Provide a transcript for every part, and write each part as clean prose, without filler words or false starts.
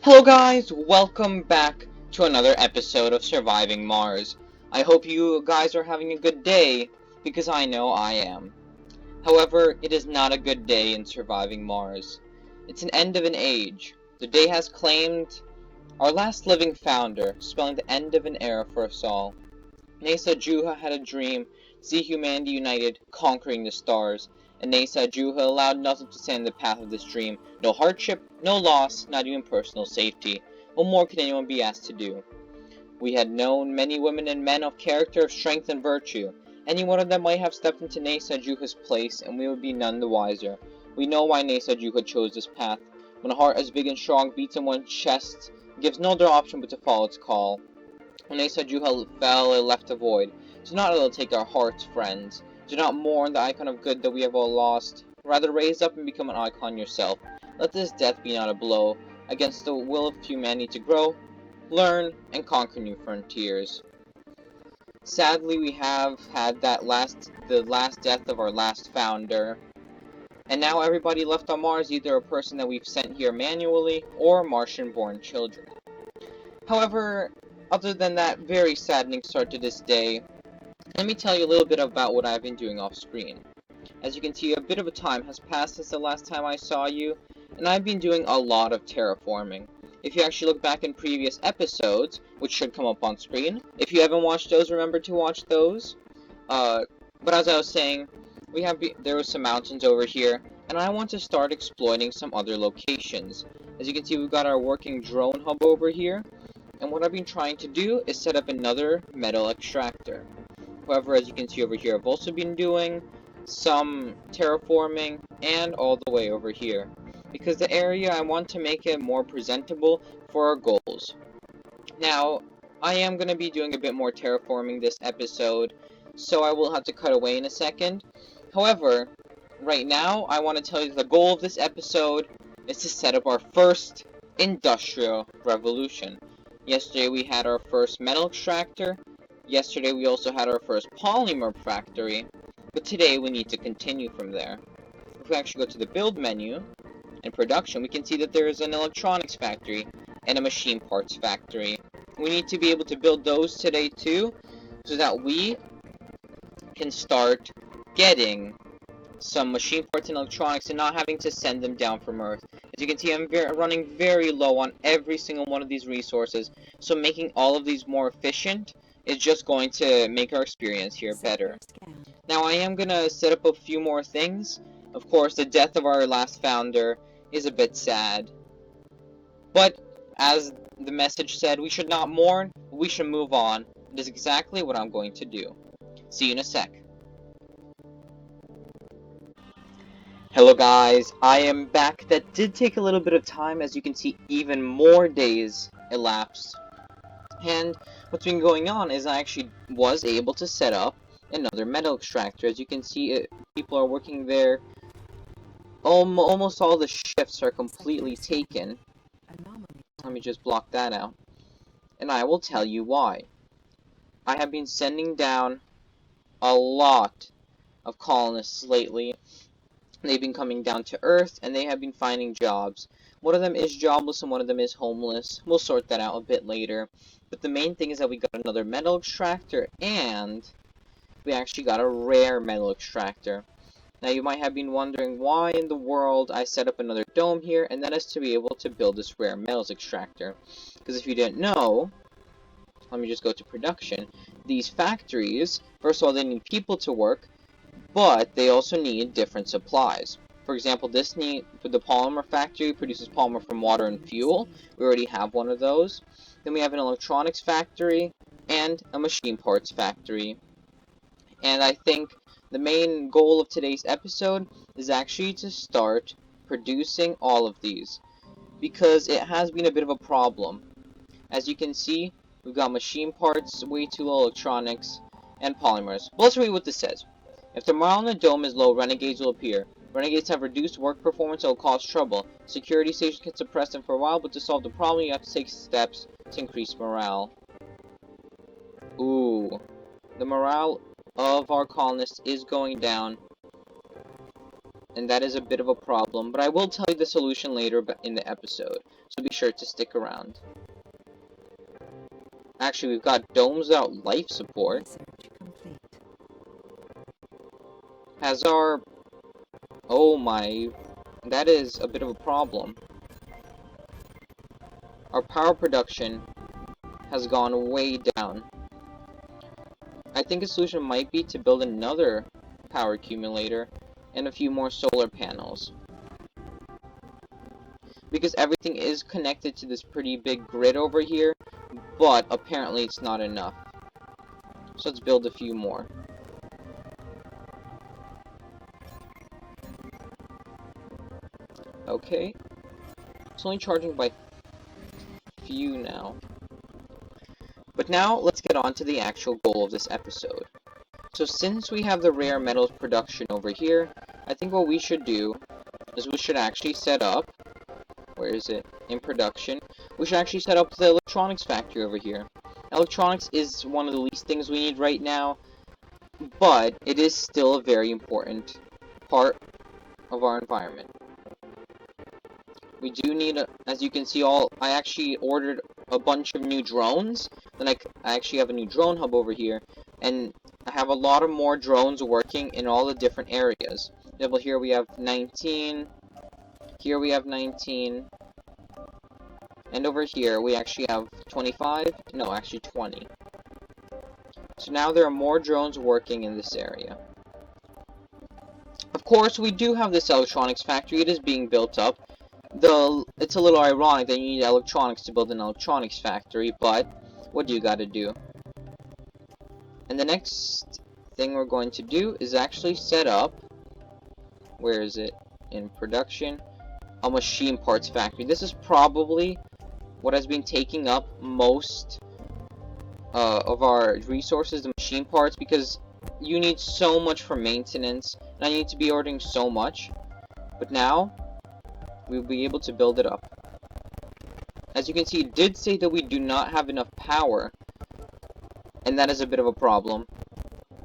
Hello guys, welcome back to another episode of Surviving Mars. I hope you guys are having a good day, because I know I am. However, it is not a good day in Surviving Mars. It's an end of an age. The day has claimed our last living founder, spelling the end of an era for us all. Nasa Juha had a dream to see humanity united, conquering the stars, and Nasa Juha allowed nothing to stand in the path of this dream. No hardship, no loss, not even personal safety. What more could anyone be asked to do? We had known many women and men of character, of strength, and virtue. Any one of them might have stepped into Nasa Juha's place, and we would be none the wiser. We know why Nasa Juha chose this path. When a heart as big and strong beats in one's chest, it gives no other option but to follow its call. When Nasa Juha fell, it left a void. Do not let it take our hearts, friends. Do not mourn the icon of good that we have all lost. Rather raise up and become an icon yourself. Let this death be not a blow against the will of humanity to grow, learn, and conquer new frontiers. Sadly, we have had the last death of our last founder. And now everybody left on Mars, either a person that we've sent here manually, or Martian-born children. However, other than that very saddening start to this day, let me tell you a little bit about what I've been doing off screen. As you can see, a bit of a time has passed since the last time I saw you, and I've been doing a lot of terraforming. If you actually look back in previous episodes, which should come up on screen, if you haven't watched those, remember to watch those. But as I was saying, there were some mountains over here, and I want to start exploiting some other locations. As you can see, we've got our working drone hub over here, and what I've been trying to do is set up another metal extractor. However, as you can see over here, I've also been doing some terraforming and all the way over here, because the area, I want to make it more presentable for our goals. Now, I am going to be doing a bit more terraforming this episode, so I will have to cut away in a second. However, right now, I want to tell you the goal of this episode is to set up our first industrial revolution. Yesterday we had our first metal extractor. Yesterday we also had our first polymer factory. But today we need to continue from there. If we actually go to the build menu and production, we can see that there is an electronics factory and a machine parts factory. We need to be able to build those today too, so that we can start getting some machine parts and electronics and not having to send them down from Earth. As you can see, I'm running very low on every single one of these resources, so making all of these more efficient is just going to make our experience here better. Now, I am going to set up a few more things. Of course, the death of our last founder is a bit sad. But, as the message said, we should not mourn, we should move on. It is exactly what I'm going to do. See you in a sec. Hello guys, I am back. That did take a little bit of time, as you can see even more days elapsed. And what's been going on is I actually was able to set up another metal extractor. As you can see, people are working there. Almost all the shifts are completely taken. Let me just block that out. And I will tell you why. I have been sending down a lot of colonists lately. They've been coming down to Earth, and they have been finding jobs. One of them is jobless, and one of them is homeless. We'll sort that out a bit later. But the main thing is that we got another metal extractor, and we actually got a rare metal extractor. Now, you might have been wondering why in the world I set up another dome here, and that is to be able to build this rare metals extractor. Because if you didn't know, let me just go to production. These factories, first of all, they need people to work, but they also need different supplies. For example, the polymer factory produces polymer from water and fuel. We already have one of those. Then we have an electronics factory and a machine parts factory. And I think the main goal of today's episode is actually to start producing all of these, because it has been a bit of a problem. As you can see, we've got machine parts, way too low electronics, and polymers. But let's read what this says. If the morale in the dome is low, renegades will appear. Renegades have reduced work performance that will cause trouble. Security stations can suppress them for a while, but to solve the problem, you have to take steps to increase morale. Ooh. The morale of our colonists is going down. and that is a bit of a problem, but I will tell you the solution later in the episode, so be sure to stick around. Actually, we've got domes without life support. Has our... Oh my... That is a bit of a problem. Our power production has gone way down. I think a solution might be to build another power accumulator and a few more solar panels. Because everything is connected to this pretty big grid over here, but apparently it's not enough. So let's build a few more. Okay. It's only charging by few now. But now, let's get on to the actual goal of this episode. So since we have the rare metals production over here, I think what we should do is we should actually set up... Where is it? In production. We should actually set up the electronics factory over here. Electronics is one of the least things we need right now, but it is still a very important part of our environment. We do need, as you can see, I actually ordered a bunch of new drones. Then I actually have a new drone hub over here, and I have a lot of more drones working in all the different areas. Here we have 19, here we have 19, and over here we actually have 25, no, actually 20. So now there are more drones working in this area. Of course, we do have this electronics factory. It is being built up. It's a little ironic that you need electronics to build an electronics factory, but what do you gotta do? And the next thing we're going to do is actually set up, where is it? In production, a machine parts factory. This is probably what has been taking up most of our resources, the machine parts, because you need so much for maintenance, and I need to be ordering so much. But now, we'll be able to build it up. As you can see, it did say that we do not have enough power, and that is a bit of a problem.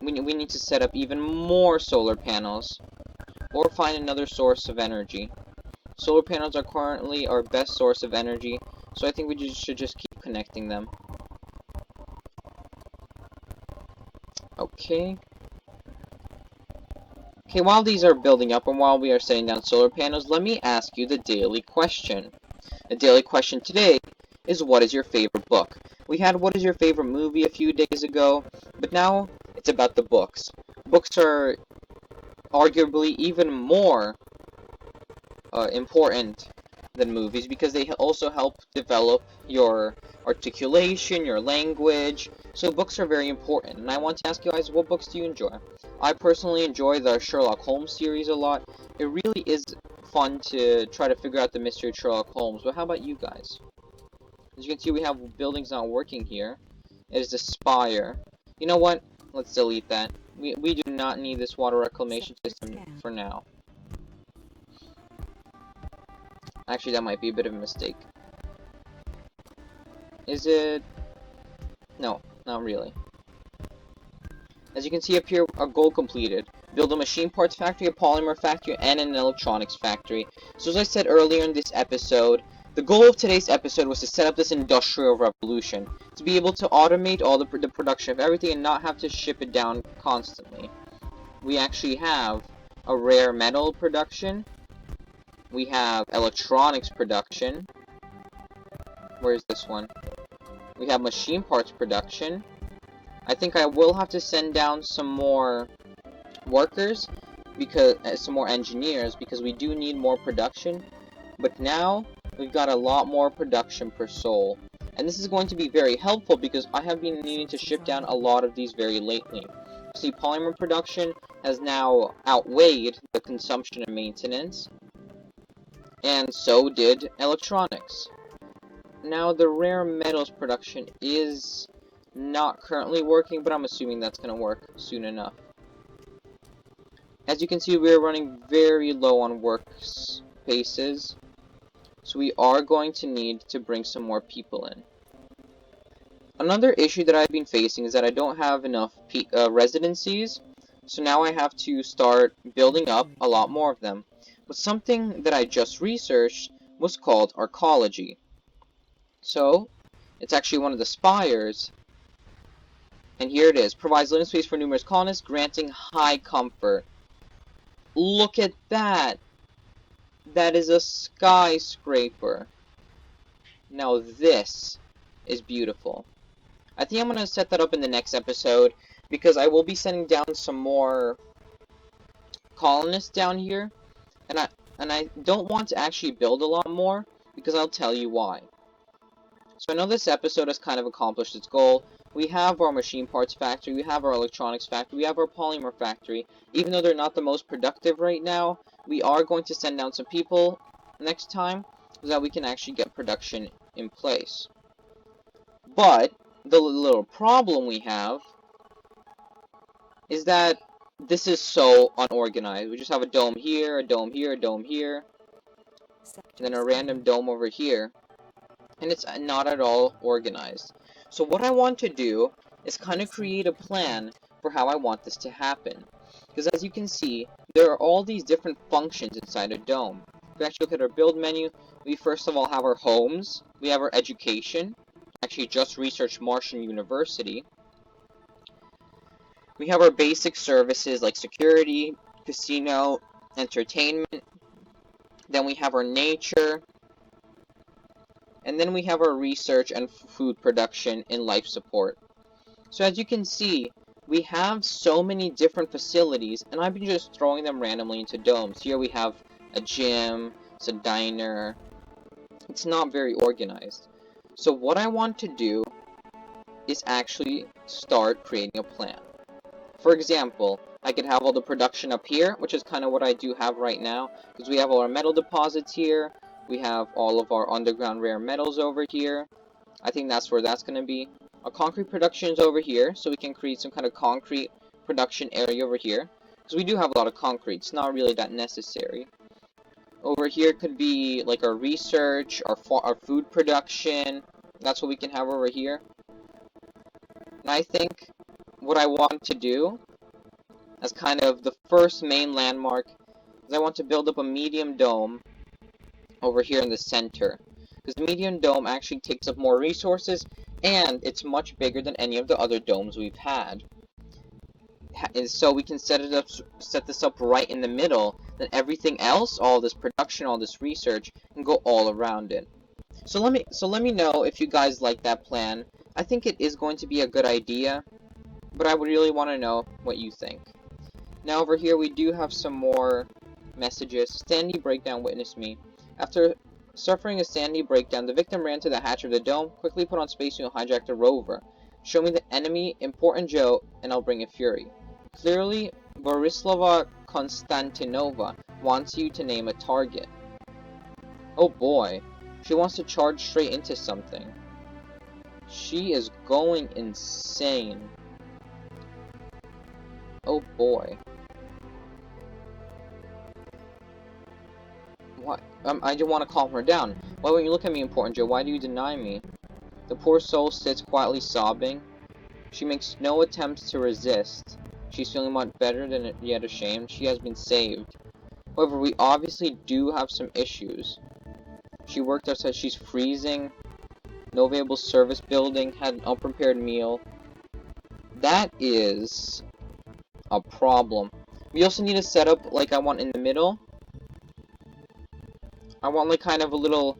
We need to set up even more solar panels, or find another source of energy. Solar panels are currently our best source of energy, so I think we should just keep connecting them. Okay. Okay, while these are building up and while we are setting down solar panels, let me ask you the daily question. The daily question today is, what is your favorite book? We had what is your favorite movie a few days ago, but now it's about the books. Books are arguably even more important than movies because they also help develop your articulation, your language. So books are very important, and I want to ask you guys, what books do you enjoy? I personally enjoy the Sherlock Holmes series a lot. It really is fun to try to figure out the mystery of Sherlock Holmes, but how about you guys? As you can see, we have buildings not working here. It is a spire. You know what? Let's delete that. We do not need this water reclamation system for now. Actually, that might be a bit of a mistake. Is it? No, not really. As you can see up here, our goal completed. Build a machine parts factory, a polymer factory, and an electronics factory. So as I said earlier in this episode, the goal of today's episode was to set up this industrial revolution. To be able to automate all the production of everything and not have to ship it down constantly. We actually have a rare metal production. We have electronics production. Where's this one? We have machine parts production. I think I will have to send down some more workers, because some more engineers, because we do need more production. But now, we've got a lot more production per soul. And this is going to be very helpful because I have been needing to ship down a lot of these very lately. See, polymer production has now outweighed the consumption and maintenance. And so did electronics. Now, the rare metals production is not currently working, but I'm assuming that's going to work soon enough. As you can see, we're running very low on workspaces, so we are going to need to bring some more people in. Another issue that I've been facing is that I don't have enough residencies, So now I have to start building up a lot more of them. But something that I just researched was called arcology. So, it's actually one of the spires, and here it is. Provides living space for numerous colonists, granting high comfort. Look at that! That is a skyscraper. Now this is beautiful. I think I'm going to set that up in the next episode, because I will be sending down some more colonists down here, and I don't want to actually build a lot more, because I'll tell you why. So I know this episode has kind of accomplished its goal. We have our machine parts factory, we have our electronics factory, we have our polymer factory. Even though they're not the most productive right now, we are going to send down some people next time, so that we can actually get production in place. But the little problem we have is that this is so unorganized. We just have a dome here, a dome here, a dome here, and then a random dome over here. And it's not at all organized. So what I want to do is kind of create a plan for how I want this to happen. Because as you can see, there are all these different functions inside a dome. If we actually look at our build menu, we first of all have our homes, we have our education, actually just researched Martian University. We have our basic services like security, casino, entertainment. Then we have our nature. And then we have our research and food production and life support. So as you can see, we have so many different facilities, and I've been just throwing them randomly into domes. Here we have a gym, it's a diner. It's not very organized. So what I want to do is actually start creating a plan. For example, I could have all the production up here, which is kind of what I do have right now, because we have all our metal deposits here, we have all of our underground rare metals over here. I think that's where that's going to be. Our concrete production is over here, so we can create some kind of concrete production area over here, because we do have a lot of concrete. It's not really that necessary. Over here could be like our research, our food production. That's what we can have over here. And I think what I want to do as kind of the first main landmark is I want to build up a medium dome over here in the center. Because the medium dome actually takes up more resources, and it's much bigger than any of the other domes we've had. And so we can set this up right in the middle, then everything else, all this production, all this research, can go all around it. So let me know if you guys like that plan. I think it is going to be a good idea, but I would really want to know what you think. Now over here we do have some more messages. Sandy breakdown, witness me. After suffering a sandy breakdown, the victim ran to the hatch of the dome, quickly put on spacesuit and hijacked a rover. Show me the enemy, Important Joe, and I'll bring a fury. Clearly, Borislava Konstantinova wants you to name a target. Oh boy, she wants to charge straight into something. She is going insane. Oh boy. What? I just want to calm her down. Why won't you look at me, Important Joe? Why do you deny me? The poor soul sits quietly sobbing. She makes no attempts to resist. She's feeling much better than yet ashamed. She has been saved. However, we obviously do have some issues. She worked outside. She's freezing. No available service building. Had an unprepared meal. That is a problem. We also need to set up, like I want in the middle. I want like kind of a little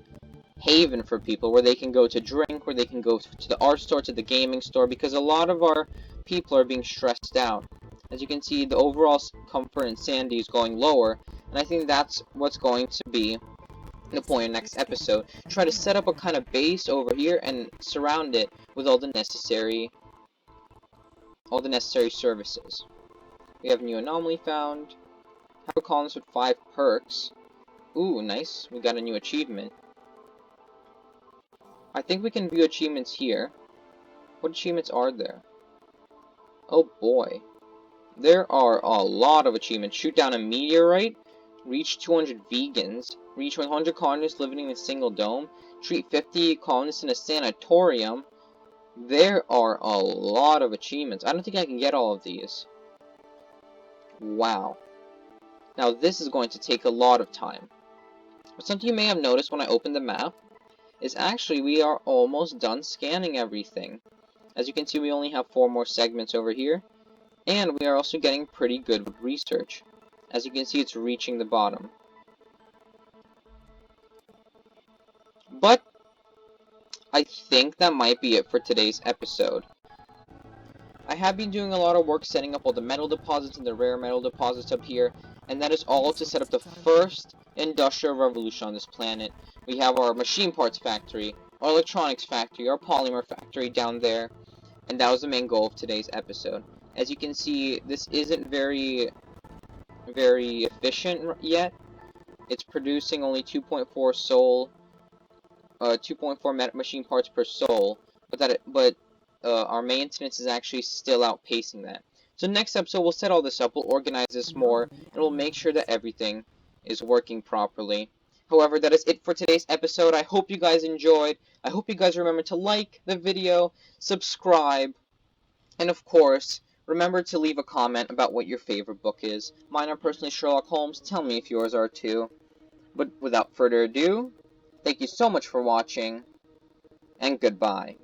haven for people where they can go to drink, where they can go to the art store, to the gaming store, because a lot of our people are being stressed out. As you can see, the overall comfort in Sandy is going lower, and I think that's what's going to be the point of next episode. Try to set up a kind of base over here and surround it with all the necessary services. We have a new anomaly found. Have a colonist with 5 perks. Ooh, nice. We got a new achievement. I think we can view achievements here. What achievements are there? Oh boy. There are a lot of achievements. Shoot down a meteorite. Reach 200 vegans. Reach 100 colonists living in a single dome. Treat 50 colonists in a sanatorium. There are a lot of achievements. I don't think I can get all of these. Wow. Now this is going to take a lot of time. But something you may have noticed when I opened the map is actually we are almost done scanning everything. As you can see, we only have 4 more segments over here, and we are also getting pretty good with research. As you can see, it's reaching the bottom. But I think that might be it for today's episode. I have been doing a lot of work setting up all the metal deposits and the rare metal deposits up here, and that is all to set up the first industrial revolution on this planet. We have our machine parts factory, our electronics factory, our polymer factory down there, and that was the main goal of today's episode. As you can see, this isn't very efficient yet. It's producing only 2.4 machine parts per soul, but our maintenance is actually still outpacing that. So next episode, we'll set all this up, we'll organize this more, and we'll make sure that everything is working properly. However, that is it for today's episode. I hope you guys enjoyed. I hope you guys remember to like the video, subscribe, and of course, remember to leave a comment about what your favorite book is. Mine are personally Sherlock Holmes. Tell me if yours are too. But without further ado, thank you so much for watching, and goodbye.